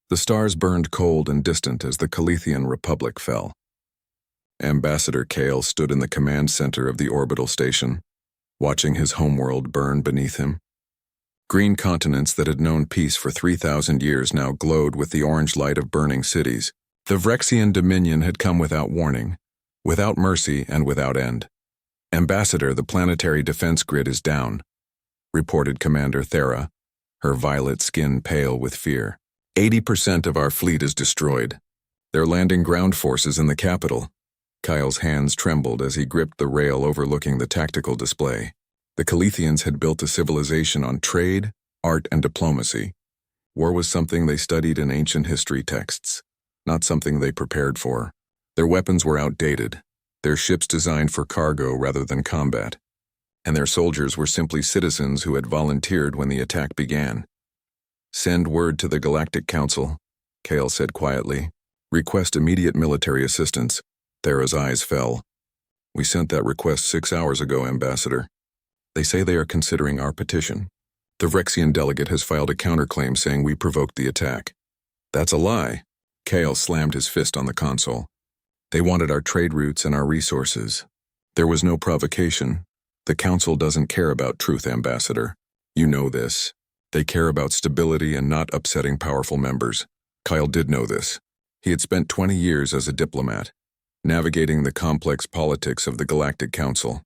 The stars burned cold and distant as the Calithian Republic fell. Ambassador Kale stood in the command center of the orbital station, watching his homeworld burn beneath him. Green continents that had known peace for 3,000 years now glowed with the orange light of burning cities. The Vrexian dominion had come without warning, without mercy, and without end. "Ambassador, the planetary defense grid is down," reported Commander Thera, her violet skin pale with fear. 80% of our fleet is destroyed. They're landing ground forces in the capital." Kyle's hands trembled as he gripped the rail overlooking the tactical display. The Calithians had built a civilization on trade, art, and diplomacy. War was something they studied in ancient history texts, not something they prepared for. Their weapons were outdated, their ships designed for cargo rather than combat, and their soldiers were simply citizens who had volunteered when the attack began. "Send word to the Galactic Council," Kale said quietly. "Request immediate military assistance." Thera's eyes fell. "We sent that request 6 hours ago, Ambassador. They say they are considering our petition. The Vrexian delegate has filed a counterclaim saying we provoked the attack." "That's a lie." Kale slammed his fist on the console. "They wanted our trade routes and our resources. There was no provocation. The Council doesn't care about truth, Ambassador. You know this. They care about stability and not upsetting powerful members." Kyle did know this. He had spent 20 years as a diplomat, navigating the complex politics of the Galactic Council.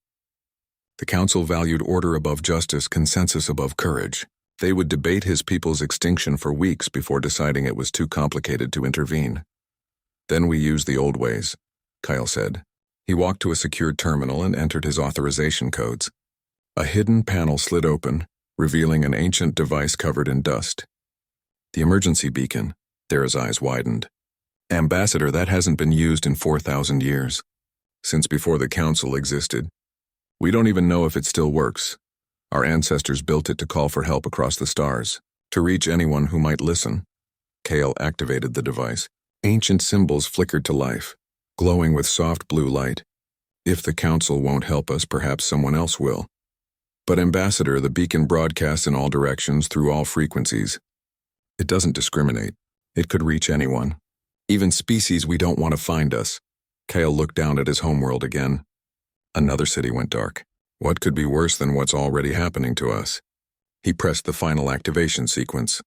The Council valued order above justice, consensus above courage. They would debate his people's extinction for weeks before deciding it was too complicated to intervene. "Then we use the old ways," Kyle said. He walked to a secured terminal and entered his authorization codes. A hidden panel slid open, revealing an ancient device covered in dust. "The emergency beacon." Thera's eyes widened. "Ambassador, that hasn't been used in 4,000 years. Since before the Council existed. We don't even know if it still works. Our ancestors built it to call for help across the stars, to reach anyone who might listen." Kale activated the device. Ancient symbols flickered to life, glowing with soft blue light. "If the Council won't help us, perhaps someone else will." "But Ambassador, the beacon broadcasts in all directions through all frequencies. It doesn't discriminate. It could reach anyone. Even species we don't want to find us." Kale looked down at his homeworld again. Another city went dark. What could be worse than what's already happening to us? He pressed the final activation sequence.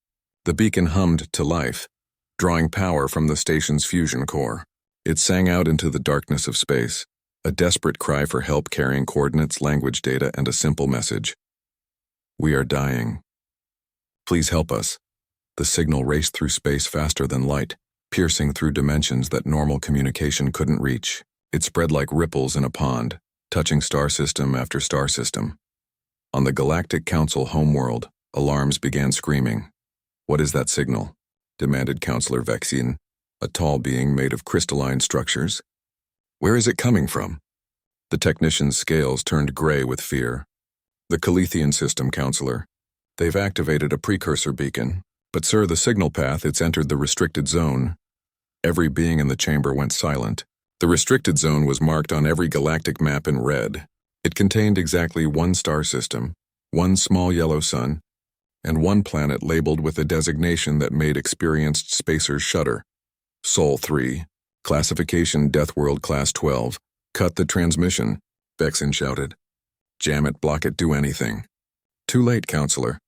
The beacon hummed to life, drawing power from the station's fusion core. It sang out into the darkness of space, a desperate cry for help carrying coordinates, language data, and a simple message. "We are dying. Please help us." The signal raced through space faster than light, piercing through dimensions that normal communication couldn't reach. It spread like ripples in a pond, touching star system after star system. On the Galactic Council homeworld, alarms began screaming. "What is that signal?" demanded Counselor Vexian, a tall being made of crystalline structures. "Where is it coming from?" The technician's scales turned gray with fear. "The Calithian system, Counselor. They've activated a precursor beacon. But sir, the signal path, it's entered the restricted zone." Every being in the chamber went silent. The restricted zone was marked on every galactic map in red. It contained exactly one star system, one small yellow sun, and one planet labeled with a designation that made experienced spacers shudder. Sol 3, classification Deathworld Class 12. "Cut the transmission," Vexen shouted. "Jam it, block it, do anything." "Too late, Counselor.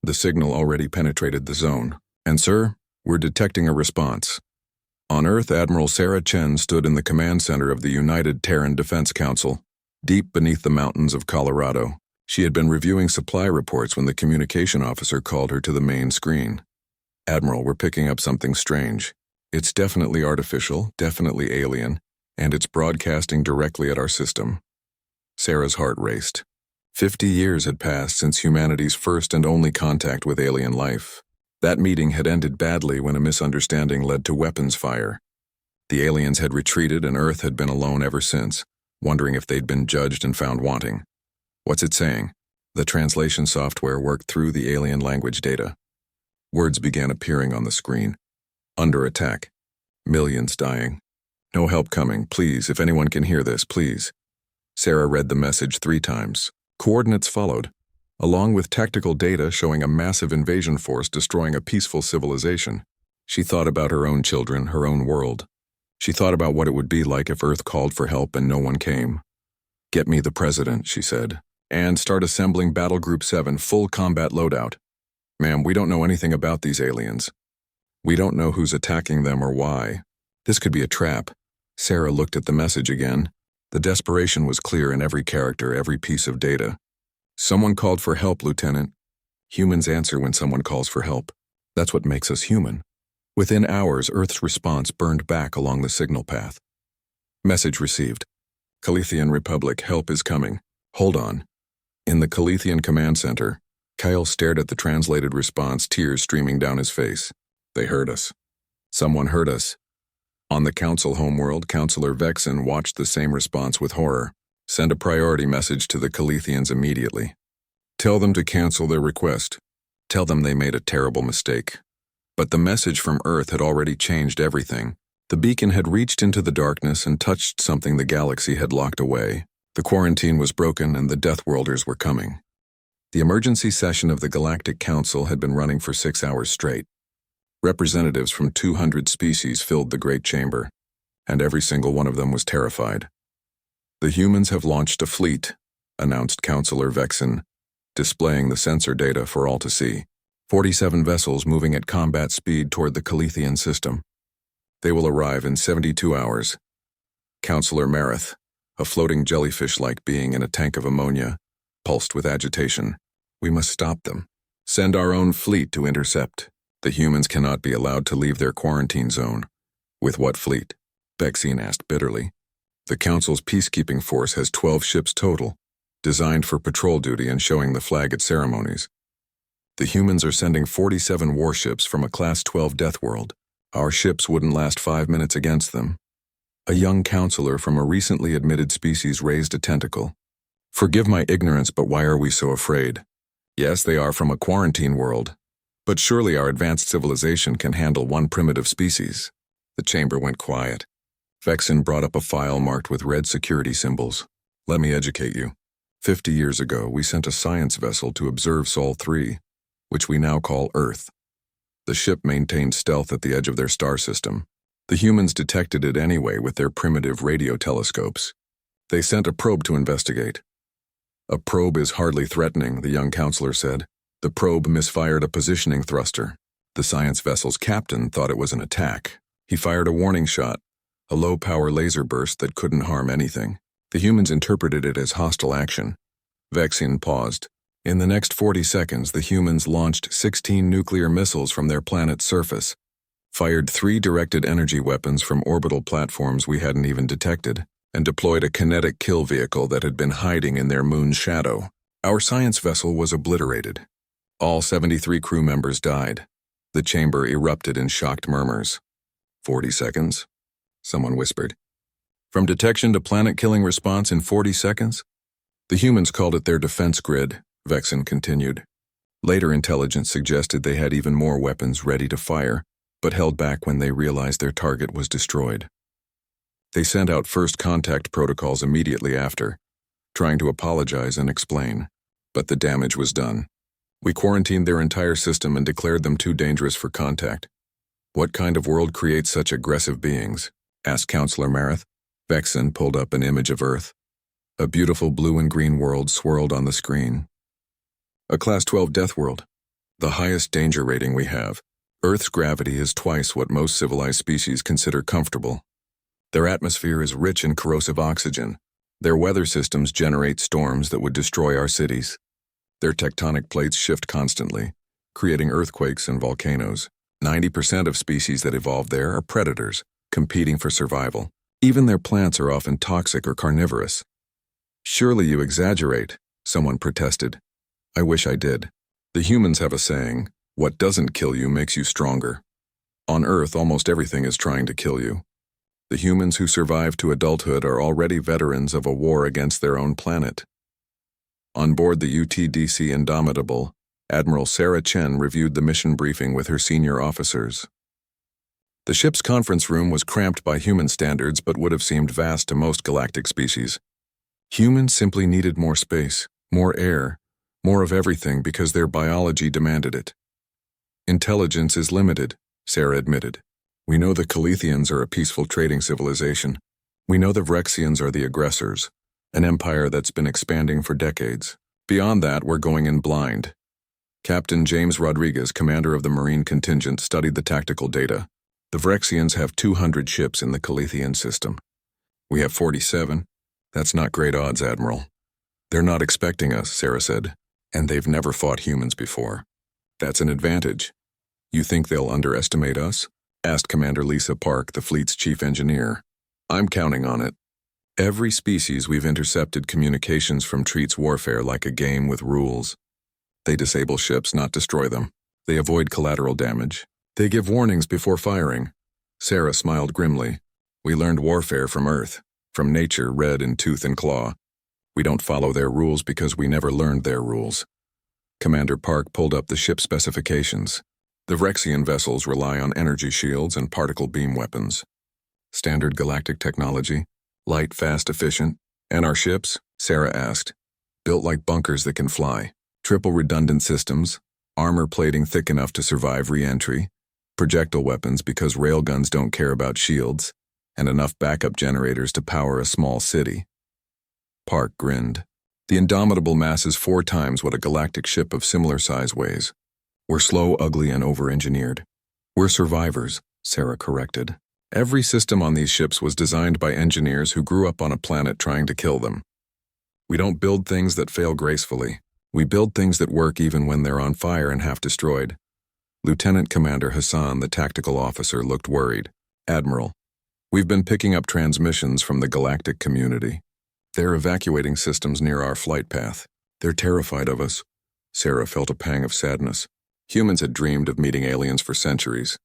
The signal already penetrated the zone. And sir, we're detecting a response." On Earth, Admiral Sarah Chen stood in the command center of the United Terran Defense Council, deep beneath the mountains of Colorado. She had been reviewing supply reports when the communication officer called her to the main screen. "Admiral, we're picking up something strange. It's definitely artificial, definitely alien, and it's broadcasting directly at our system." Sarah's heart raced. 50 years had passed since humanity's first and only contact with alien life. That meeting had ended badly when a misunderstanding led to weapons fire. The aliens had retreated and Earth had been alone ever since, wondering if they'd been judged and found wanting. "What's it saying?" The translation software worked through the alien language data. Words began appearing on the screen. "Under attack. Millions dying. No help coming. Please, if anyone can hear this, please." Sarah read the message 3 times. Coordinates followed, along with tactical data showing a massive invasion force destroying a peaceful civilization. She thought about her own children, her own world. She thought about what it would be like if Earth called for help and no one came. "Get me the president," she said, "and start assembling Battle Group 7 full combat loadout. Ma'am, we don't know anything about these aliens. We don't know who's attacking them or why. This could be a trap." Sarah looked at the message again. The desperation was clear in every character, every piece of data. "Someone called for help, Lieutenant." Humans answer when someone calls for help. That's what makes us human. Within hours, Earth's response burned back along the signal path. Message received. "Calithian Republic, help is coming. Hold on." In the Calithian command center, Kyle stared at the translated response, tears streaming down his face. They heard us. Someone heard us. On the Council homeworld, Counselor Vexen watched the same response with horror. "Send a priority message to the Calithians immediately. Tell them to cancel their request. Tell them they made a terrible mistake." But the message from Earth had already changed everything. The beacon had reached into the darkness and touched something the galaxy had locked away. The quarantine was broken and the Deathworlders were coming. The emergency session of the Galactic Council had been running for 6 hours straight. Representatives from 200 species filled the Great Chamber, and every single one of them was terrified. "The humans have launched a fleet," announced Counselor Vexen, displaying the sensor data for all to see. 47 vessels moving at combat speed toward the Calithian system. They will arrive in 72 hours. Counselor Marith, a floating jellyfish-like being in a tank of ammonia, pulsed with agitation. "We must stop them. Send our own fleet to intercept. The humans cannot be allowed to leave their quarantine zone." "With what fleet?" Vexen asked bitterly. "The Council's peacekeeping force has 12 ships total, designed for patrol duty and showing the flag at ceremonies. The humans are sending 47 warships from a Class 12 Deathworld. Our ships wouldn't last 5 minutes against them." A young counselor from a recently admitted species raised a tentacle. "Forgive my ignorance, but why are we so afraid? Yes, they are from a quarantine world, but surely our advanced civilization can handle one primitive species." The chamber went quiet. Vexen brought up a file marked with red security symbols. "Let me educate you. 50 years ago, we sent a science vessel to observe Sol 3, which we now call Earth. The ship maintained stealth at the edge of their star system. The humans detected it anyway with their primitive radio telescopes. They sent a probe to investigate." "A probe is hardly threatening," the young counselor said. "The probe misfired a positioning thruster. The science vessel's captain thought it was an attack. He fired a warning shot, a low-power laser burst that couldn't harm anything. The humans interpreted it as hostile action." Vexen paused. "In the next 40 seconds, the humans launched 16 nuclear missiles from their planet's surface, fired 3 directed energy weapons from orbital platforms we hadn't even detected, and deployed a kinetic kill vehicle that had been hiding in their moon's shadow. Our science vessel was obliterated. All 73 crew members died." The chamber erupted in shocked murmurs. 40 seconds? Someone whispered. "From detection to planet-killing response in 40 seconds? The humans called it their defense grid," Vexen continued. "Later intelligence suggested they had even more weapons ready to fire, but held back when they realized their target was destroyed. They sent out first contact protocols immediately after, trying to apologize and explain, but the damage was done. We quarantined their entire system and declared them too dangerous for contact." "What kind of world creates such aggressive beings?" asked Counselor Marith. Vexen pulled up an image of Earth. A beautiful blue and green world swirled on the screen. "A Class 12 Deathworld. The highest danger rating we have. Earth's gravity is twice what most civilized species consider comfortable. Their atmosphere is rich in corrosive oxygen. Their weather systems generate storms that would destroy our cities. Their tectonic plates shift constantly, creating earthquakes and volcanoes. 90% of species that evolve there are predators, competing for survival. Even their plants are often toxic or carnivorous." "Surely you exaggerate," someone protested. "I wish I did. The humans have a saying, 'What doesn't kill you makes you stronger.' On Earth, almost everything is trying to kill you. The humans who survive to adulthood are already veterans of a war against their own planet." On board the UTDC Indomitable, Admiral Sarah Chen reviewed the mission briefing with her senior officers. The ship's conference room was cramped by human standards but would have seemed vast to most galactic species. Humans simply needed more space, more air, more of everything because their biology demanded it. Intelligence is limited, Sarah admitted. We know the Calithians are a peaceful trading civilization. We know the Vrexians are the aggressors, an empire that's been expanding for decades. Beyond that, we're going in blind. Captain James Rodriguez, commander of the Marine contingent, studied the tactical data. The Vrexians have 200 ships in the Calithian system. We have 47. That's not great odds, Admiral. They're not expecting us, Sarah said, and they've never fought humans before. That's an advantage. You think they'll underestimate us? Asked Commander Lisa Park, the fleet's chief engineer. I'm counting on it. Every species we've intercepted communications from treats warfare like a game with rules. They disable ships, not destroy them. They avoid collateral damage. They give warnings before firing. Sarah smiled grimly. We learned warfare from Earth, from nature red in tooth and claw. We don't follow their rules because we never learned their rules. Commander Park pulled up the ship specifications. The Vrexian vessels rely on energy shields and particle beam weapons. Standard galactic technology, light, fast, efficient. And our ships? Sarah asked. Built like bunkers that can fly. Triple redundant systems, armor plating thick enough to survive re-entry, projectile weapons because railguns don't care about shields, and enough backup generators to power a small city. Park grinned. The indomitable mass is 4 times what a galactic ship of similar size weighs. We're slow, ugly, and over-engineered. We're survivors, Sarah corrected. Every system on these ships was designed by engineers who grew up on a planet trying to kill them. We don't build things that fail gracefully. We build things that work even when they're on fire and half destroyed. Lieutenant Commander Hassan, the tactical officer, looked worried. Admiral, we've been picking up transmissions from the galactic community. They're evacuating systems near our flight path. They're terrified of us. Sarah felt a pang of sadness. Humans had dreamed of meeting aliens for centuries.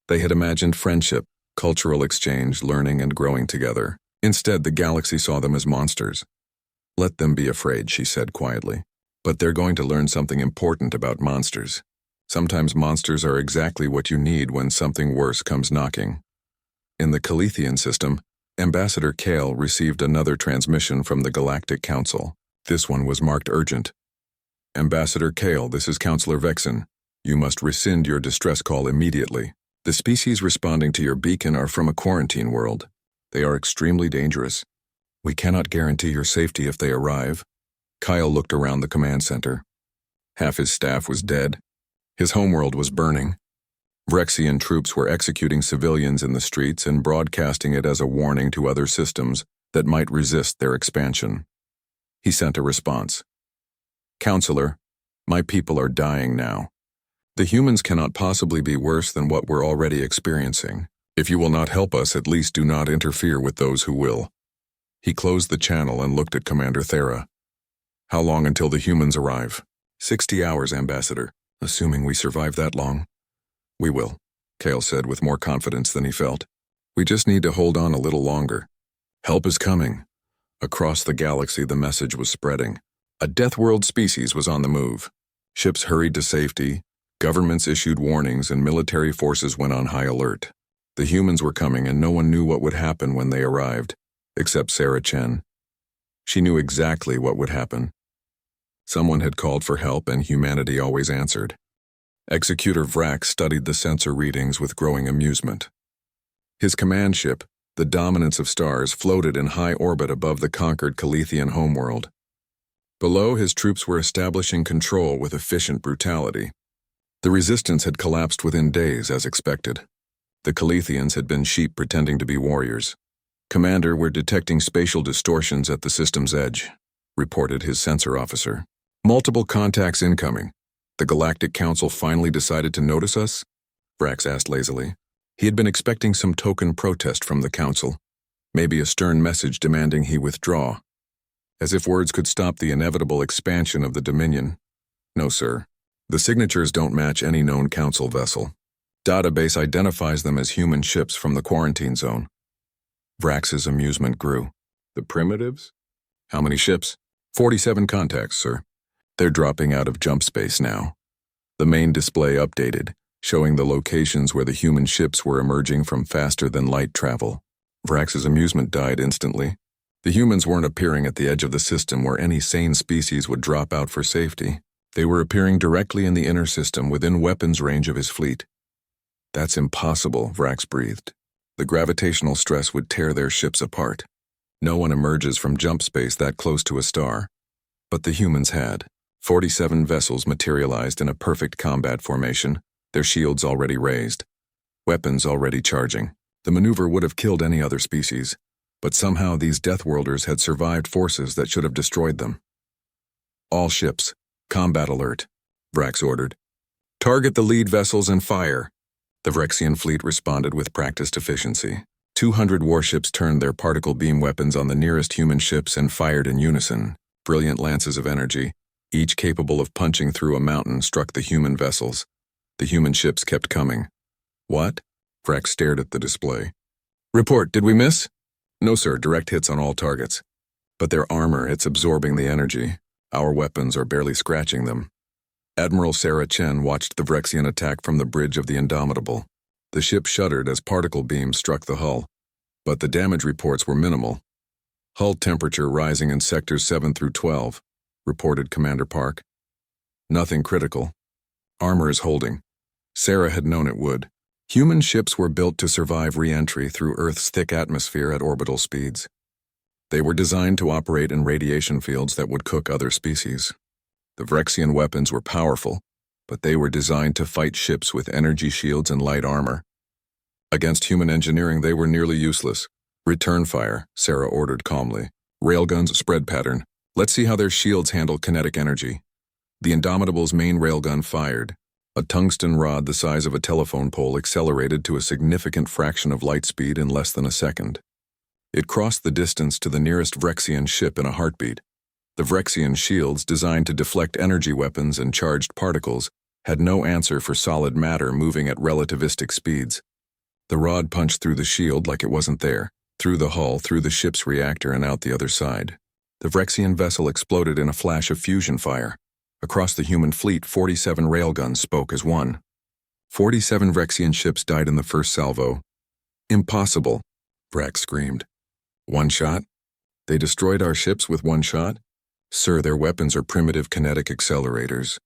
They had imagined friendship, cultural exchange, learning and growing together. Instead, the galaxy saw them as monsters. Let them be afraid, she said quietly. But they're going to learn something important about monsters. Sometimes monsters are exactly what you need when something worse comes knocking. In the Calithian system, Ambassador Kale received another transmission from the Galactic Council. This one was marked urgent. Ambassador Kale, this is Counselor Vexen. You must rescind your distress call immediately. The species responding to your beacon are from a quarantine world. They are extremely dangerous. We cannot guarantee your safety if they arrive. Kyle looked around the command center. Half his staff was dead. His homeworld was burning. Vrexian troops were executing civilians in the streets and broadcasting it as a warning to other systems that might resist their expansion. He sent a response. Counselor, my people are dying now. The humans cannot possibly be worse than what we're already experiencing. If you will not help us, at least do not interfere with those who will. He closed the channel and looked at Commander Thera. How long until the humans arrive? 60 hours, Ambassador, assuming we survive that long. We will, Kale said with more confidence than he felt. We just need to hold on a little longer. Help is coming. Across the galaxy, the message was spreading. A Deathworld species was on the move. Ships hurried to safety, governments issued warnings, and military forces went on high alert. The humans were coming, and no one knew what would happen when they arrived, except Sarah Chen. She knew exactly what would happen. Someone had called for help, and humanity always answered. Executor Vrax studied the sensor readings with growing amusement. His command ship, the Dominance of Stars, floated in high orbit above the conquered Calithian homeworld. Below, his troops were establishing control with efficient brutality. The resistance had collapsed within days, as expected. The Calithians had been sheep pretending to be warriors. Commander, we're detecting spatial distortions at the system's edge, reported his sensor officer. Multiple contacts incoming. The Galactic Council finally decided to notice us? Vrax asked lazily. He had been expecting some token protest from the Council, maybe a stern message demanding he withdraw. As if words could stop the inevitable expansion of the Dominion. No, sir. The signatures don't match any known Council vessel. Database identifies them as human ships from the quarantine zone. Vrax's amusement grew. The primitives? How many ships? 47 contacts, sir. They're dropping out of jump space now. The main display updated, showing the locations where the human ships were emerging from faster-than-light travel. Vrax's amusement died instantly. The humans weren't appearing at the edge of the system where any sane species would drop out for safety. They were appearing directly in the inner system within weapons range of his fleet. That's impossible, Vrax breathed. The gravitational stress would tear their ships apart. No one emerges from jump space that close to a star. But the humans had. 47 vessels materialized in a perfect combat formation, their shields already raised, weapons already charging. The maneuver would have killed any other species, but somehow these Deathworlders had survived forces that should have destroyed them. All ships, combat alert, Vrax ordered. Target the lead vessels and fire. The Vrexian fleet responded with practiced efficiency. 200 warships turned their particle beam weapons on the nearest human ships and fired in unison. Brilliant lances of energy, each capable of punching through a mountain, struck the human vessels. The human ships kept coming. What? Vrax stared at the display. Report, did we miss? No, sir, direct hits on all targets. But their armor, it's absorbing the energy. Our weapons are barely scratching them. Admiral Sarah Chen watched the Vrexian attack from the bridge of the Indomitable. The ship shuddered as particle beams struck the hull, but the damage reports were minimal. Hull temperature rising in sectors 7 through 12, reported Commander Park. Nothing critical. Armor is holding. Sarah had known it would. Human ships were built to survive re-entry through Earth's thick atmosphere at orbital speeds. They were designed to operate in radiation fields that would cook other species. The Vrexian weapons were powerful, but they were designed to fight ships with energy shields and light armor. Against human engineering, they were nearly useless. Return fire, Sarah ordered calmly. Railguns spread pattern. Let's see how their shields handle kinetic energy. The Indomitable's main railgun fired. A tungsten rod the size of a telephone pole accelerated to a significant fraction of light speed in less than a second. It crossed the distance to the nearest Vrexian ship in a heartbeat. The Vrexian shields, designed to deflect energy weapons and charged particles, had no answer for solid matter moving at relativistic speeds. The rod punched through the shield like it wasn't there, through the hull, through the ship's reactor, and out the other side. The Vrexian vessel exploded in a flash of fusion fire. Across the human fleet, 47 railguns spoke as one. 47 Vrexian ships died in the first salvo. Impossible, Vrax screamed. One shot? They destroyed our ships with one shot? Sir, their weapons are primitive kinetic accelerators.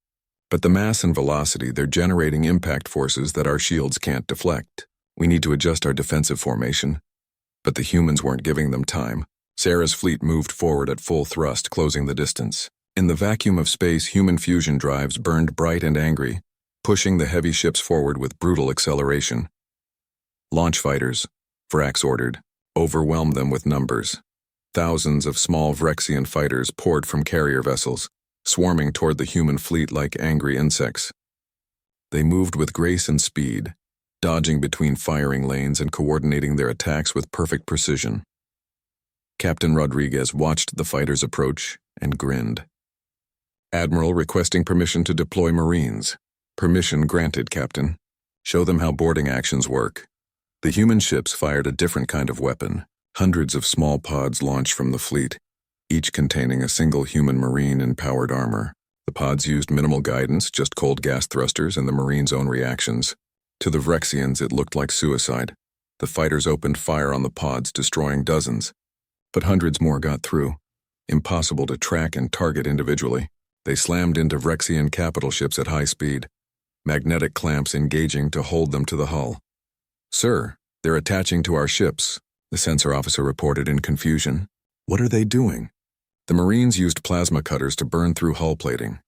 But the mass and velocity, they're generating impact forces that our shields can't deflect. We need to adjust our defensive formation. But the humans weren't giving them time. Sarah's fleet moved forward at full thrust, closing the distance. In the vacuum of space, human fusion drives burned bright and angry, pushing the heavy ships forward with brutal acceleration. Launch fighters, Vrax ordered. Overwhelm them with numbers. Thousands of small Vrexian fighters poured from carrier vessels, swarming toward the human fleet like angry insects. They moved with grace and speed, dodging between firing lanes and coordinating their attacks with perfect precision. Captain Rodriguez watched the fighters approach and grinned. Admiral requesting permission to deploy Marines. Permission granted, Captain. Show them how boarding actions work. The human ships fired a different kind of weapon. Hundreds of small pods launched from the fleet, each containing a single human Marine in powered armor. The pods used minimal guidance, just cold gas thrusters and the Marine's own reactions. To the Vrexians, it looked like suicide. The fighters opened fire on the pods, destroying dozens. But hundreds more got through. Impossible to track and target individually. They slammed into Vrexian capital ships at high speed, magnetic clamps engaging to hold them to the hull. Sir, they're attaching to our ships, the sensor officer reported in confusion. What are they doing? The Marines used plasma cutters to burn through hull plating,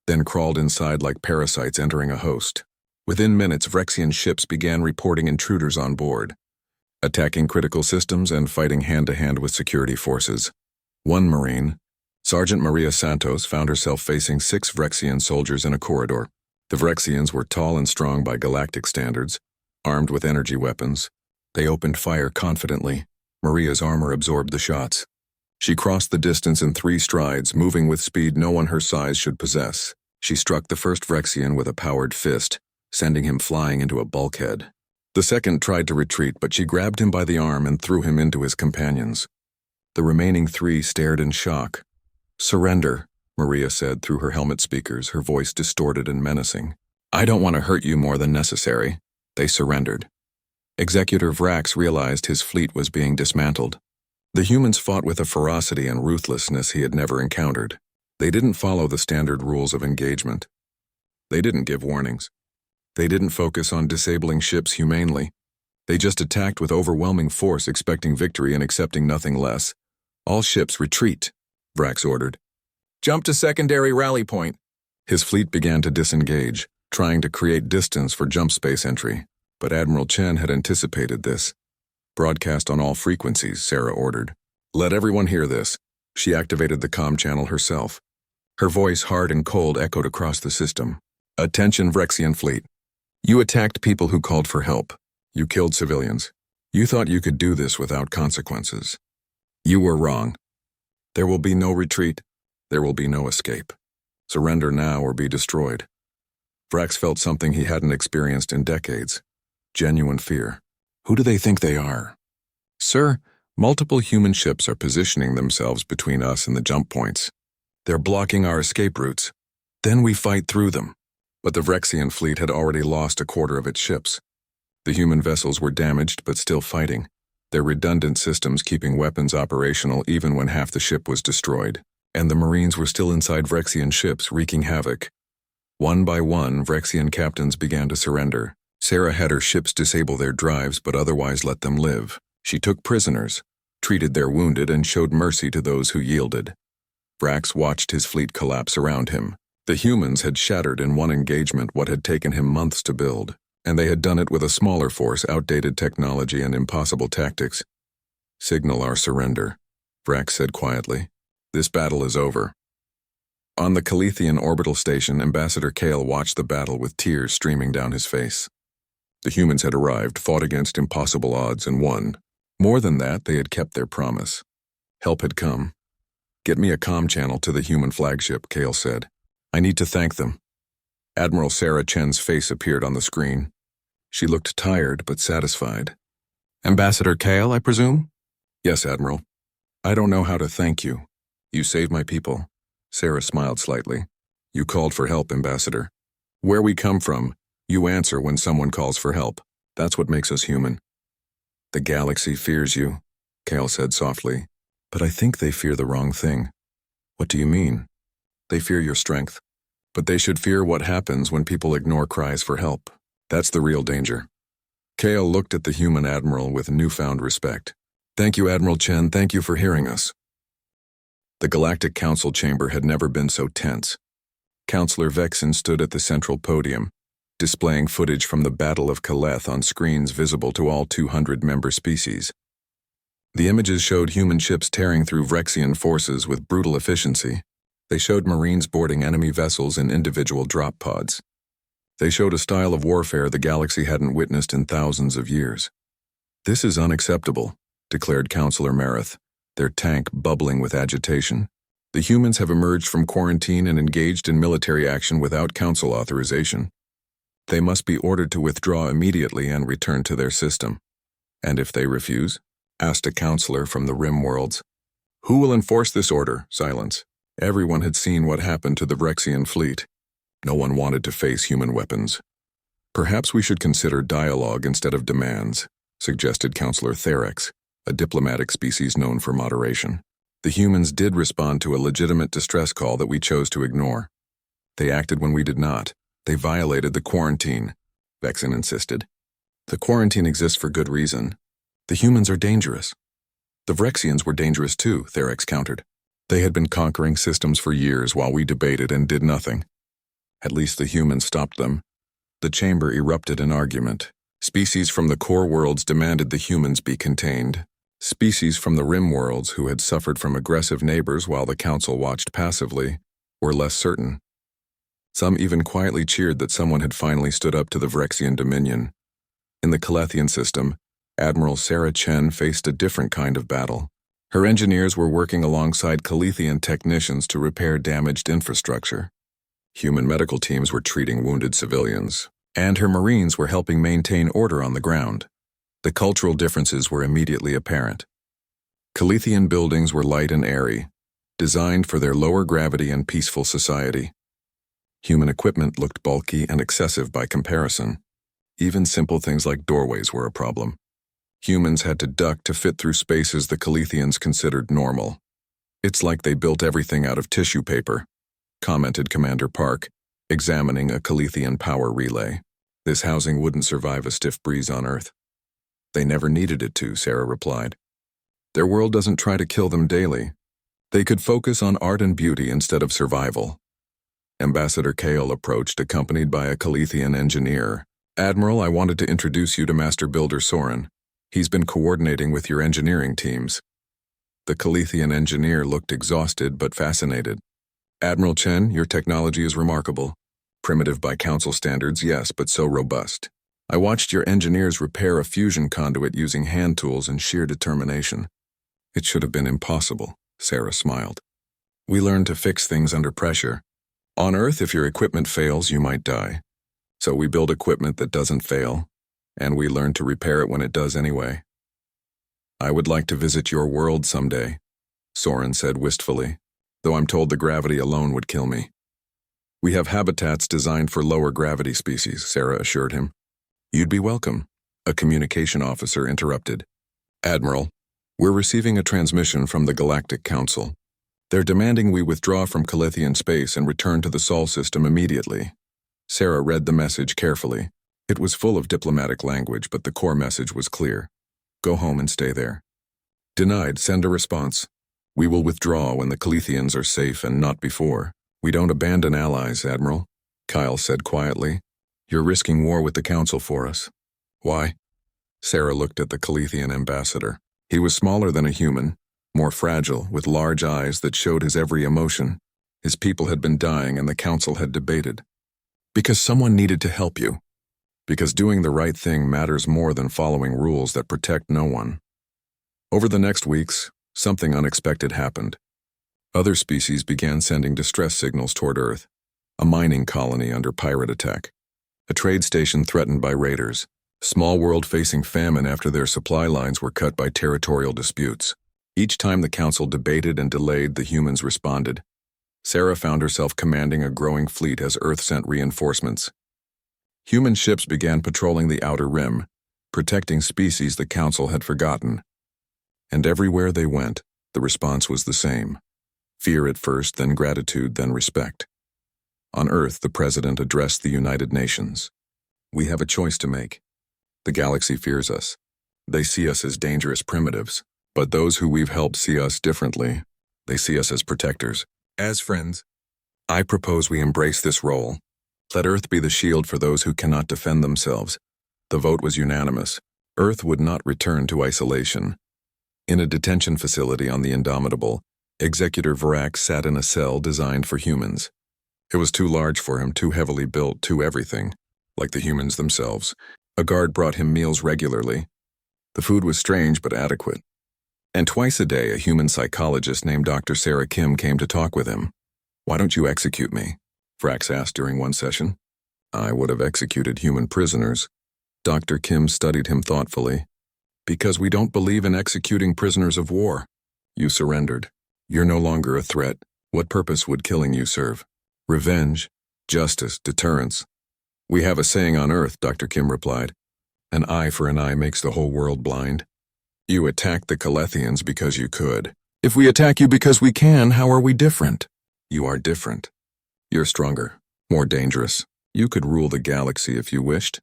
then crawled inside like parasites entering a host. Within minutes, Vrexian ships began reporting intruders on board, attacking critical systems and fighting hand-to-hand with security forces. One Marine, Sergeant Maria Santos, found herself facing 6 Vrexian soldiers in a corridor. The Vrexians were tall and strong by galactic standards, armed with energy weapons. They opened fire confidently. Maria's armor absorbed the shots. She crossed the distance in 3 strides, moving with speed no one her size should possess. She struck the first Vrexian with a powered fist, sending him flying into a bulkhead. The second tried to retreat, but she grabbed him by the arm and threw him into his companions. The remaining 3 stared in shock. Surrender, Maria said through her helmet speakers, her voice distorted and menacing. I don't want to hurt you more than necessary. They surrendered. Executor Vrax realized his fleet was being dismantled. The humans fought with a ferocity and ruthlessness he had never encountered. They didn't follow the standard rules of engagement. They didn't give warnings. They didn't focus on disabling ships humanely. They just attacked with overwhelming force, expecting victory and accepting nothing less. All ships retreat, Vrax ordered. Jump to secondary rally point. His fleet began to disengage, trying to create distance for jump space entry, but Admiral Chen had anticipated this. Broadcast on all frequencies, Sarah ordered. Let everyone hear this. She activated the comm channel herself. Her voice, hard and cold, echoed across the system. Attention, Vrexian fleet. You attacked people who called for help. You killed civilians. You thought you could do this without consequences. You were wrong. There will be no retreat. There will be no escape. Surrender now or be destroyed. Vrax felt something he hadn't experienced in decades. Genuine fear. Who do they think they are? Sir, multiple human ships are positioning themselves between us and the jump points. They're blocking our escape routes. Then we fight through them. But the Vrexian fleet had already lost a quarter of its ships. The human vessels were damaged but still fighting, their redundant systems keeping weapons operational even when half the ship was destroyed. And the Marines were still inside Vrexian ships wreaking havoc. One by one, Vrexian captains began to surrender. Sarah had her ships disable their drives but otherwise let them live. She took prisoners, treated their wounded, and showed mercy to those who yielded. Vrax watched his fleet collapse around him. The humans had shattered in one engagement what had taken him months to build, and they had done it with a smaller force, outdated technology, and impossible tactics. Signal our surrender, Vrax said quietly. This battle is over. On the Calithian orbital station, Ambassador Kale watched the battle with tears streaming down his face. The humans had arrived, fought against impossible odds, and won. More than that, they had kept their promise. Help had come. Get me a comm channel to the human flagship, Kale said. I need to thank them. Admiral Sarah Chen's face appeared on the screen. She looked tired but satisfied. Ambassador Kale, I presume? Yes, Admiral. I don't know how to thank you. You saved my people. Sarah smiled slightly. You called for help, Ambassador. Where we come from, you answer when someone calls for help. That's what makes us human. The galaxy fears you, Kale said softly. But I think they fear the wrong thing. What do you mean? They fear your strength. But they should fear what happens when people ignore cries for help. That's the real danger. Kale looked at the human admiral with newfound respect. Thank you, Admiral Chen. Thank you for hearing us. The Galactic Council chamber had never been so tense. Counselor Vexen stood at the central podium, displaying footage from the Battle of Kaleth on screens visible to all 200 member species. The images showed human ships tearing through Vrexian forces with brutal efficiency. They showed Marines boarding enemy vessels in individual drop pods. They showed a style of warfare the galaxy hadn't witnessed in thousands of years. This is unacceptable, declared Counselor Mareth, their tank bubbling with agitation. The humans have emerged from quarantine and engaged in military action without council authorization. They must be ordered to withdraw immediately and return to their system. And if they refuse? Asked a counselor from the Rim worlds. Who will enforce this order? Silence. Everyone had seen what happened to the Vrexian fleet. No one wanted to face human weapons. Perhaps we should consider dialogue instead of demands, suggested Counselor Therex, a diplomatic species known for moderation. The humans did respond to a legitimate distress call that we chose to ignore. They acted when we did not. They violated the quarantine, Vexen insisted. The quarantine exists for good reason. The humans are dangerous. The Vrexians were dangerous too, Therex countered. They had been conquering systems for years while we debated and did nothing. At least the humans stopped them. The chamber erupted in argument. Species from the core worlds demanded the humans be contained. Species from the Rim worlds, who had suffered from aggressive neighbors while the council watched passively, were less certain. Some even quietly cheered that someone had finally stood up to the Vrexian dominion. In the Calethian system, Admiral Sarah Chen faced a different kind of battle. Her engineers were working alongside Calethian technicians to repair damaged infrastructure. Human medical teams were treating wounded civilians, and her Marines were helping maintain order on the ground. The cultural differences were immediately apparent. Calethian buildings were light and airy, designed for their lower gravity and peaceful society. Human equipment looked bulky and excessive by comparison. Even simple things like doorways were a problem. Humans had to duck to fit through spaces the Calethians considered normal. It's like they built everything out of tissue paper, commented Commander Park, examining a Calethian power relay. This housing wouldn't survive a stiff breeze on Earth. They never needed it to, Sarah replied. Their world doesn't try to kill them daily. They could focus on art and beauty instead of survival. Ambassador Kale approached, accompanied by a Calithian engineer. Admiral, I wanted to introduce you to Master Builder Soren. He's been coordinating with your engineering teams. The Calithian engineer looked exhausted but fascinated. Admiral Chen, your technology is remarkable. Primitive by council standards, yes, but so robust. I watched your engineers repair a fusion conduit using hand tools and sheer determination. It should have been impossible, Sarah smiled. We learned to fix things under pressure. On Earth, if your equipment fails, you might die. So we build equipment that doesn't fail, and we learn to repair it when it does anyway. I would like to visit your world someday, Soren said wistfully, though I'm told the gravity alone would kill me. We have habitats designed for lower gravity species, Sarah assured him. You'd be welcome, a communication officer interrupted. Admiral, we're receiving a transmission from the Galactic Council. They're demanding we withdraw from Calithian space and return to the Sol system immediately. Sarah read the message carefully. It was full of diplomatic language, but the core message was clear. Go home and stay there. Denied, send a response. We will withdraw when the Calithians are safe and not before. We don't abandon allies, Admiral, Kyle said quietly. You're risking war with the Council for us. Why? Sarah looked at the Calithian ambassador. He was smaller than a human, more fragile, with large eyes that showed his every emotion. His people had been dying and the Council had debated. Because someone needed to help you. Because doing the right thing matters more than following rules that protect no one. Over the next weeks, something unexpected happened. Other species began sending distress signals toward Earth. A mining colony under pirate attack. A trade station threatened by raiders. Small world facing famine after their supply lines were cut by territorial disputes. Each time the Council debated and delayed, the humans responded. Sarah found herself commanding a growing fleet as Earth sent reinforcements. Human ships began patrolling the outer rim, protecting species the Council had forgotten. And everywhere they went, the response was the same. Fear at first, then gratitude, then respect. On Earth, the President addressed the United Nations. We have a choice to make. The galaxy fears us. They see us as dangerous primitives, but those who we've helped see us differently. They see us as protectors, as friends. I propose we embrace this role. Let Earth be the shield for those who cannot defend themselves. The vote was unanimous. Earth would not return to isolation. In a detention facility on the Indomitable, Executor Varax sat in a cell designed for humans. It was too large for him, too heavily built, too everything, like the humans themselves. A guard brought him meals regularly. The food was strange but adequate. And twice a day, a human psychologist named Dr. Sarah Kim came to talk with him. Why don't you execute me? Vrax asked during one session. I would have executed human prisoners. Dr. Kim studied him thoughtfully. Because we don't believe in executing prisoners of war. You surrendered. You're no longer a threat. What purpose would killing you serve? Revenge, justice, deterrence. We have a saying on Earth, Dr. Kim replied. An eye for an eye makes the whole world blind. You attacked the Calethians because you could. If we attack you because we can, how are we different? You are different. You're stronger, more dangerous. You could rule the galaxy if you wished.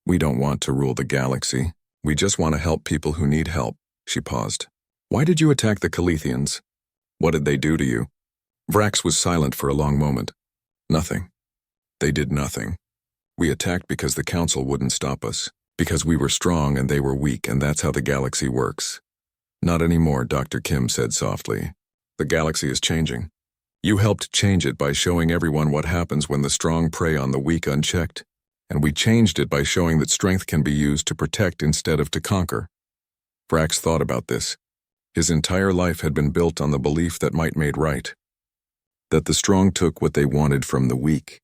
We don't want to rule the galaxy. We just want to help people who need help. She paused. Why did you attack the Calethians? What did they do to you? Vrax was silent for a long moment. Nothing. They did nothing. We attacked because the Council wouldn't stop us. Because we were strong and they were weak, and that's how the galaxy works. Not anymore, Dr. Kim said softly. The galaxy is changing. You helped change it by showing everyone what happens when the strong prey on the weak unchecked. And we changed it by showing that strength can be used to protect instead of to conquer. Vrax thought about this. His entire life had been built on the belief that might made right. That the strong took what they wanted from the weak.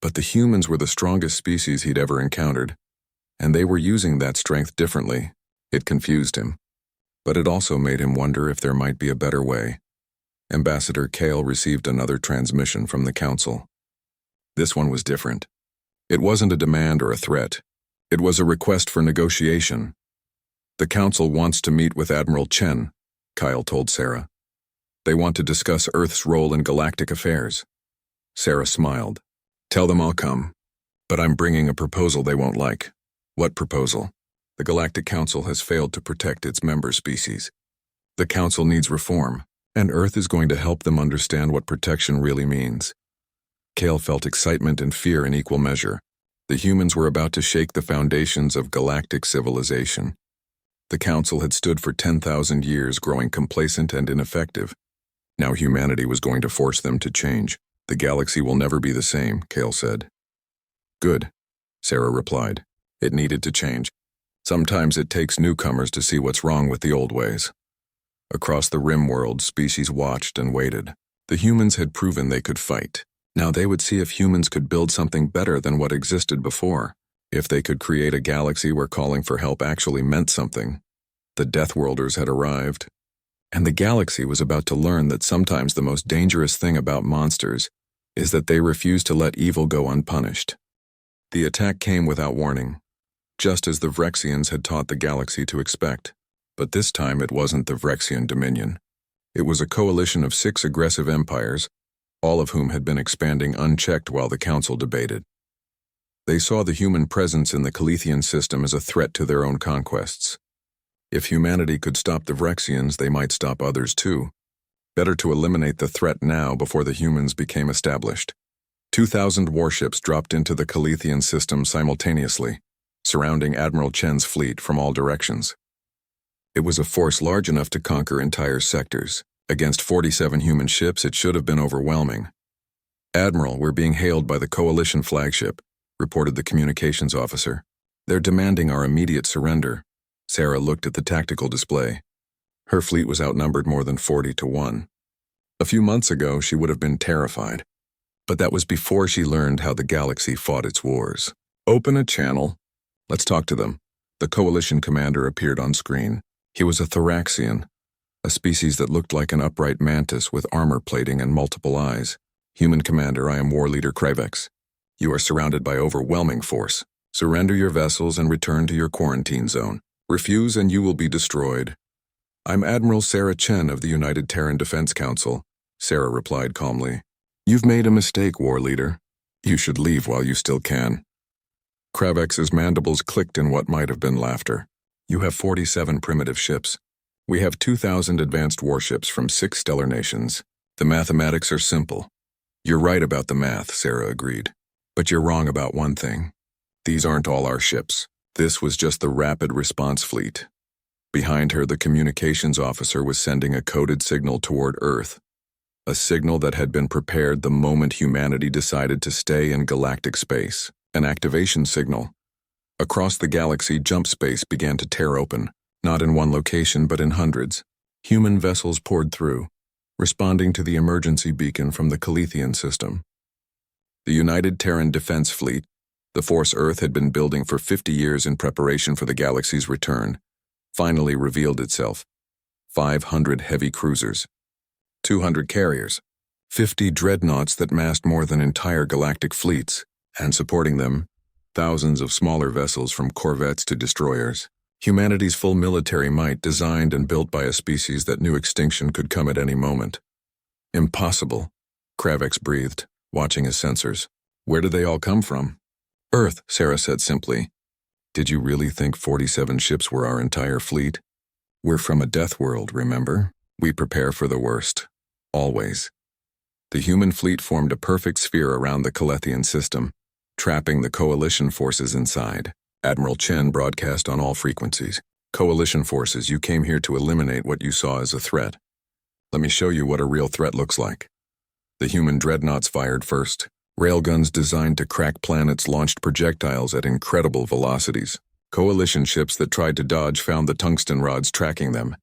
But the humans were the strongest species he'd ever encountered. And they were using that strength differently. It confused him. But it also made him wonder if there might be a better way. Ambassador Kale received another transmission from the Council. This one was different. It wasn't a demand or a threat. It was a request for negotiation. The Council wants to meet with Admiral Chen, Kyle told Sarah. They want to discuss Earth's role in galactic affairs. Sarah smiled. Tell them I'll come. But I'm bringing a proposal they won't like. What proposal? The Galactic Council has failed to protect its member species. The Council needs reform, and Earth is going to help them understand what protection really means. Kale felt excitement and fear in equal measure. The humans were about to shake the foundations of galactic civilization. The Council had stood for 10,000 years, growing complacent and ineffective. Now humanity was going to force them to change. The galaxy will never be the same, Kale said. Good, Sarah replied. It needed to change. Sometimes it takes newcomers to see what's wrong with the old ways. Across the rim world, species watched and waited. The humans had proven they could fight. Now they would see if humans could build something better than what existed before. If they could create a galaxy where calling for help actually meant something. The Deathworlders had arrived. And the galaxy was about to learn that sometimes the most dangerous thing about monsters is that they refuse to let evil go unpunished. The attack came without warning, just as the Vrexians had taught the galaxy to expect. But this time it wasn't the Vrexian Dominion. It was a coalition of 6 aggressive empires, all of whom had been expanding unchecked while the Council debated. They saw the human presence in the Calithian system as a threat to their own conquests. If humanity could stop the Vrexians, they might stop others too. Better to eliminate the threat now before the humans became established. 2,000 warships dropped into the Calithian system simultaneously, surrounding Admiral Chen's fleet from all directions. It was a force large enough to conquer entire sectors. Against 47 human ships, it should have been overwhelming. Admiral, we're being hailed by the Coalition flagship, reported the communications officer. They're demanding our immediate surrender. Sarah looked at the tactical display. Her fleet was outnumbered more than 40-1. A few months ago, she would have been terrified. But that was before she learned how the galaxy fought its wars. Open a channel. Let's talk to them. The Coalition commander appeared on screen. He was a Thoraxian, a species that looked like an upright mantis with armor plating and multiple eyes. Human commander, I am War Leader Kravex. You are surrounded by overwhelming force. Surrender your vessels and return to your quarantine zone. Refuse and you will be destroyed. I'm Admiral Sarah Chen of the United Terran Defense Council, Sarah replied calmly. You've made a mistake, War Leader. You should leave while you still can. Kravex's mandibles clicked in what might have been laughter. You have 47 primitive ships. We have 2,000 advanced warships from 6 stellar nations. The mathematics are simple. You're right about the math, Sarah agreed. But you're wrong about one thing. These aren't all our ships. This was just the Rapid Response Fleet. Behind her, the communications officer was sending a coded signal toward Earth. A signal that had been prepared the moment humanity decided to stay in galactic space. An activation signal. Across the galaxy, jump space began to tear open, not in one location but in hundreds. Human vessels poured through, responding to the emergency beacon from the Calithian system. The United Terran Defense Fleet, the force Earth had been building for 50 years in preparation for the galaxy's return, finally revealed itself. 500 heavy cruisers, 200 carriers, 50 dreadnoughts that massed more than entire galactic fleets, and supporting them, thousands of smaller vessels from corvettes to destroyers. Humanity's full military might, designed and built by a species that knew extinction could come at any moment. Impossible, Kravex breathed, watching his sensors. Where did they all come from? Earth, Sarah said simply. Did you really think 47 ships were our entire fleet? We're from a death world, remember? We prepare for the worst. Always. The human fleet formed a perfect sphere around the Calethian system, trapping the Coalition forces inside. Admiral Chen broadcast on all frequencies. Coalition forces, you came here to eliminate what you saw as a threat. Let me show you what a real threat looks like. The human dreadnoughts fired first. Railguns designed to crack planets launched projectiles at incredible velocities. Coalition ships that tried to dodge found the tungsten rods tracking them,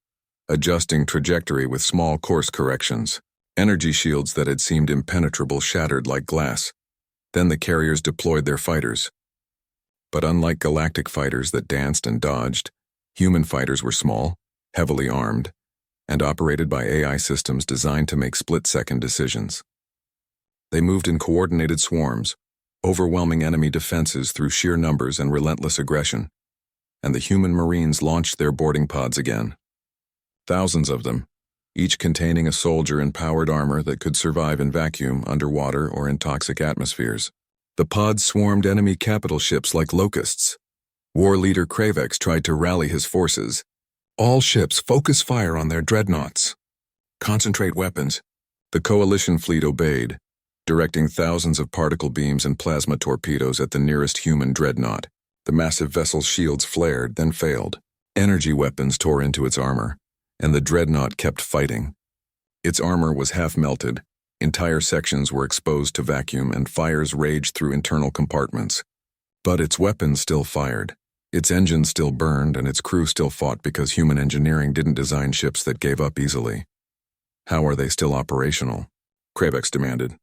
adjusting trajectory with small course corrections. Energy shields that had seemed impenetrable shattered like glass. Then the carriers deployed their fighters. But unlike galactic fighters that danced and dodged, human fighters were small, heavily armed, and operated by AI systems designed to make split-second decisions. They moved in coordinated swarms, overwhelming enemy defenses through sheer numbers and relentless aggression, and the human Marines launched their boarding pods again. Thousands of them, each containing a soldier in powered armor that could survive in vacuum, underwater, or in toxic atmospheres. The pods swarmed enemy capital ships like locusts. War leader Kravex tried to rally his forces. All ships focus fire on their dreadnoughts. Concentrate weapons. The coalition fleet obeyed, directing thousands of particle beams and plasma torpedoes at the nearest human dreadnought. The massive vessel's shields flared, then failed. Energy weapons tore into its armor, and the dreadnought kept fighting. Its armor was half melted, entire sections were exposed to vacuum, and fires raged through internal compartments. But its weapons still fired. Its engines still burned, and its crew still fought because human engineering didn't design ships that gave up easily. How are they still operational? Kravex demanded.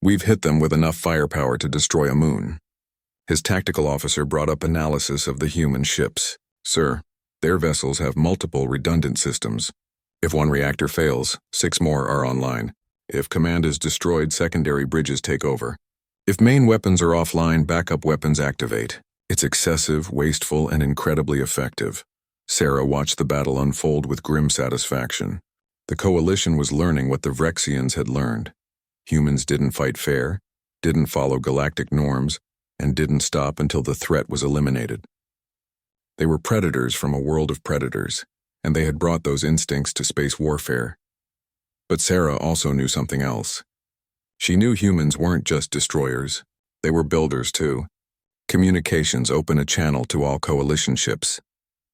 We've hit them with enough firepower to destroy a moon. His tactical officer brought up analysis of the human ships. Sir, their vessels have multiple redundant systems. If one reactor fails, 6 more are online. If command is destroyed, secondary bridges take over. If main weapons are offline, backup weapons activate. It's excessive, wasteful, and incredibly effective. Sarah watched the battle unfold with grim satisfaction. The coalition was learning what the Vrexians had learned. Humans didn't fight fair, didn't follow galactic norms, and didn't stop until the threat was eliminated. They were predators from a world of predators, and they had brought those instincts to space warfare. But Sarah also knew something else. She knew humans weren't just destroyers, they were builders too. Communications open a channel to all coalition ships.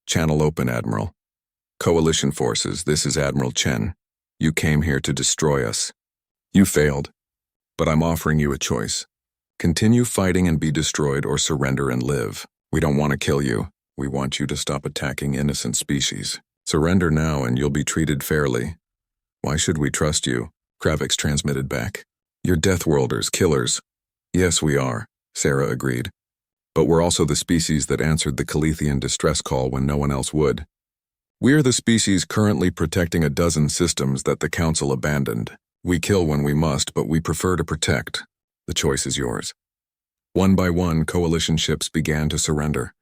Channel open, Admiral. Coalition forces, this is Admiral Chen. You came here to destroy us. You failed, but I'm offering you a choice. Continue fighting and be destroyed, or surrender and live. We don't want to kill you. We want you to stop attacking innocent species. Surrender now and you'll be treated fairly. Why should we trust you? Kravex transmitted back. You're Deathworlders, killers. Yes, we are, Sarah agreed. But we're also the species that answered the Calithian distress call when no one else would. We're the species currently protecting a dozen systems that the Council abandoned. We kill when we must, but we prefer to protect. The choice is yours. One by one, coalition ships began to surrender.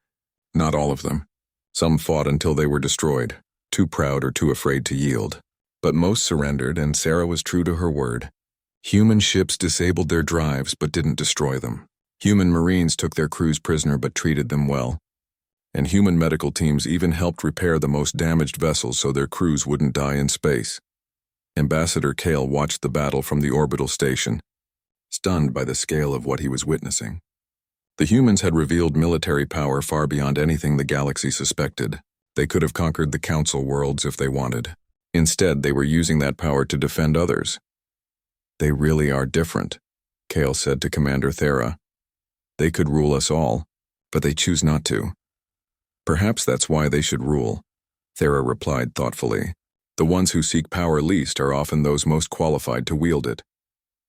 Not all of them. Some fought until they were destroyed, too proud or too afraid to yield. But most surrendered, and Sarah was true to her word. Human ships disabled their drives but didn't destroy them. Human Marines took their crews prisoner but treated them well. And human medical teams even helped repair the most damaged vessels so their crews wouldn't die in space. Ambassador Kale watched the battle from the orbital station, stunned by the scale of what he was witnessing. The humans had revealed military power far beyond anything the galaxy suspected. They could have conquered the Council worlds if they wanted. Instead, they were using that power to defend others. They really are different, Kale said to Commander Thera. They could rule us all, but they choose not to. Perhaps that's why they should rule, Thera replied thoughtfully. The ones who seek power least are often those most qualified to wield it.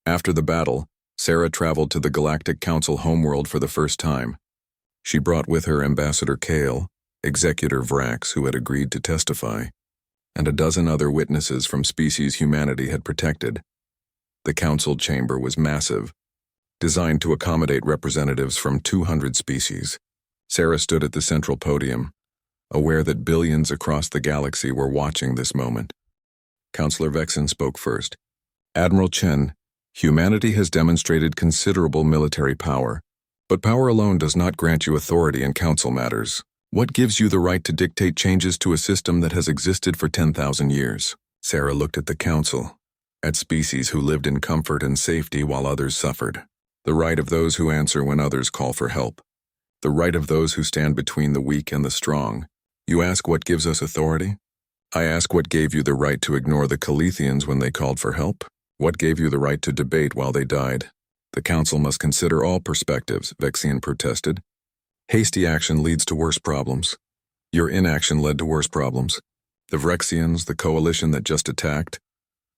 After the battle, Sarah traveled to the Galactic Council homeworld for the first time. She brought with her Ambassador Kale, Executor Vrax, who had agreed to testify, and a dozen other witnesses from species humanity had protected. The council chamber was massive, designed to accommodate representatives from 200 species. Sarah stood at the central podium, aware that billions across the galaxy were watching this moment. Counselor Vexen spoke first. Admiral Chen, humanity has demonstrated considerable military power, but power alone does not grant you authority in council matters. What gives you the right to dictate changes to a system that has existed for 10,000 years? Sarah looked at the council, at species who lived in comfort and safety while others suffered. The right of those who answer when others call for help. The right of those who stand between the weak and the strong. You ask what gives us authority? I ask what gave you the right to ignore the Calithians when they called for help? What gave you the right to debate while they died? The council must consider all perspectives, Vexian protested. Hasty action leads to worse problems. Your inaction led to worse problems. The Vrexians, the coalition that just attacked,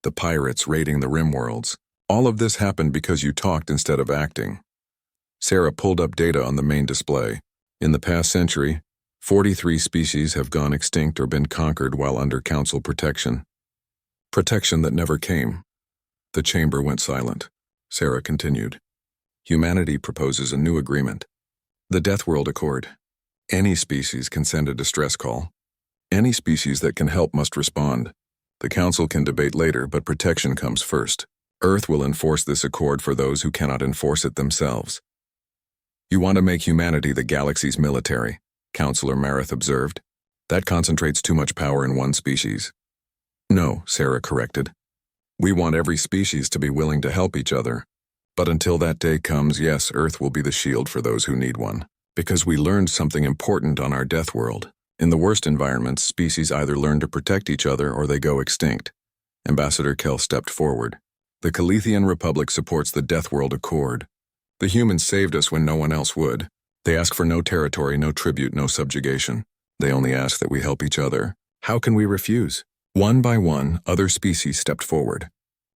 the pirates raiding the rim worlds. All of this happened because you talked instead of acting. Sarah pulled up data on the main display. In the past century, 43 species have gone extinct or been conquered while under council protection. Protection that never came. The chamber went silent. Sarah continued. Humanity proposes a new agreement. The Deathworld Accord. Any species can send a distress call. Any species that can help must respond. The council can debate later, but protection comes first. Earth will enforce this accord for those who cannot enforce it themselves. You want to make humanity the galaxy's military, Counselor Marith observed. That concentrates too much power in one species. No, Sarah corrected. We want every species to be willing to help each other. But until that day comes, yes, Earth will be the shield for those who need one. Because we learned something important on our Deathworld. In the worst environments, species either learn to protect each other or they go extinct. Ambassador Kell stepped forward. The Calithian Republic supports the Deathworld Accord. The humans saved us when no one else would. They ask for no territory, no tribute, no subjugation. They only ask that we help each other. How can we refuse? One by one, other species stepped forward.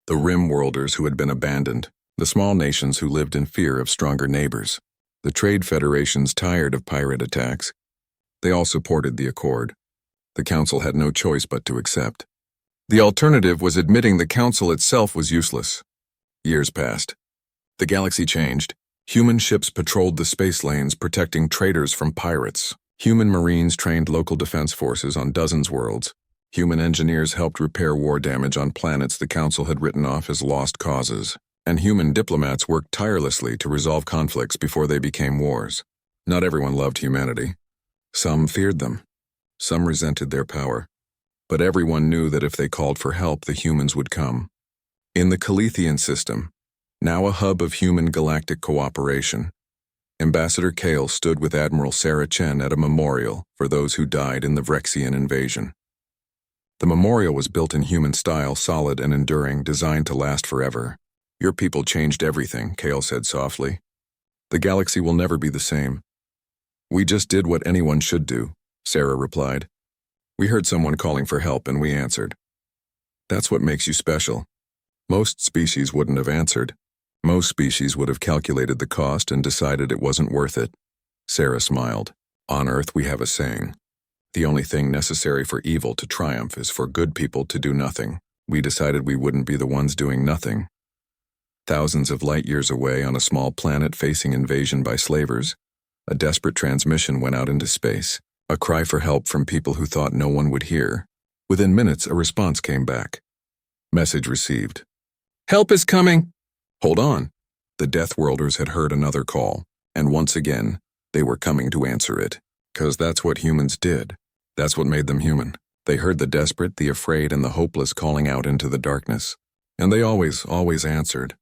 The Rim-worlders who had been abandoned, the small nations who lived in fear of stronger neighbors, the trade federations tired of pirate attacks. They all supported the accord. The Council had no choice but to accept. The alternative was admitting the Council itself was useless. Years passed. The galaxy changed. Human ships patrolled the space lanes protecting traders from pirates. Human marines trained local defense forces on dozens of worlds. Human engineers helped repair war damage on planets the Council had written off as lost causes. And human diplomats worked tirelessly to resolve conflicts before they became wars. Not everyone loved humanity. Some feared them. Some resented their power. But everyone knew that if they called for help, the humans would come. In the Calithian system, now a hub of human galactic cooperation, Ambassador Kale stood with Admiral Sarah Chen at a memorial for those who died in the Vrexian invasion. The memorial was built in human style, solid and enduring, designed to last forever. Your people changed everything, Kale said softly. The galaxy will never be the same. We just did what anyone should do, Sarah replied. We heard someone calling for help and we answered. That's what makes you special. Most species wouldn't have answered. Most species would have calculated the cost and decided it wasn't worth it. Sarah smiled. On Earth we have a saying. The only thing necessary for evil to triumph is for good people to do nothing. We decided we wouldn't be the ones doing nothing. Thousands of light years away on a small planet facing invasion by slavers, a desperate transmission went out into space, a cry for help from people who thought no one would hear. Within minutes, a response came back. Message received. Help is coming! Hold on. The Deathworlders had heard another call, and once again, they were coming to answer it. 'Cause that's what humans did. That's what made them human. They heard the desperate, the afraid, and the hopeless calling out into the darkness. And they always answered.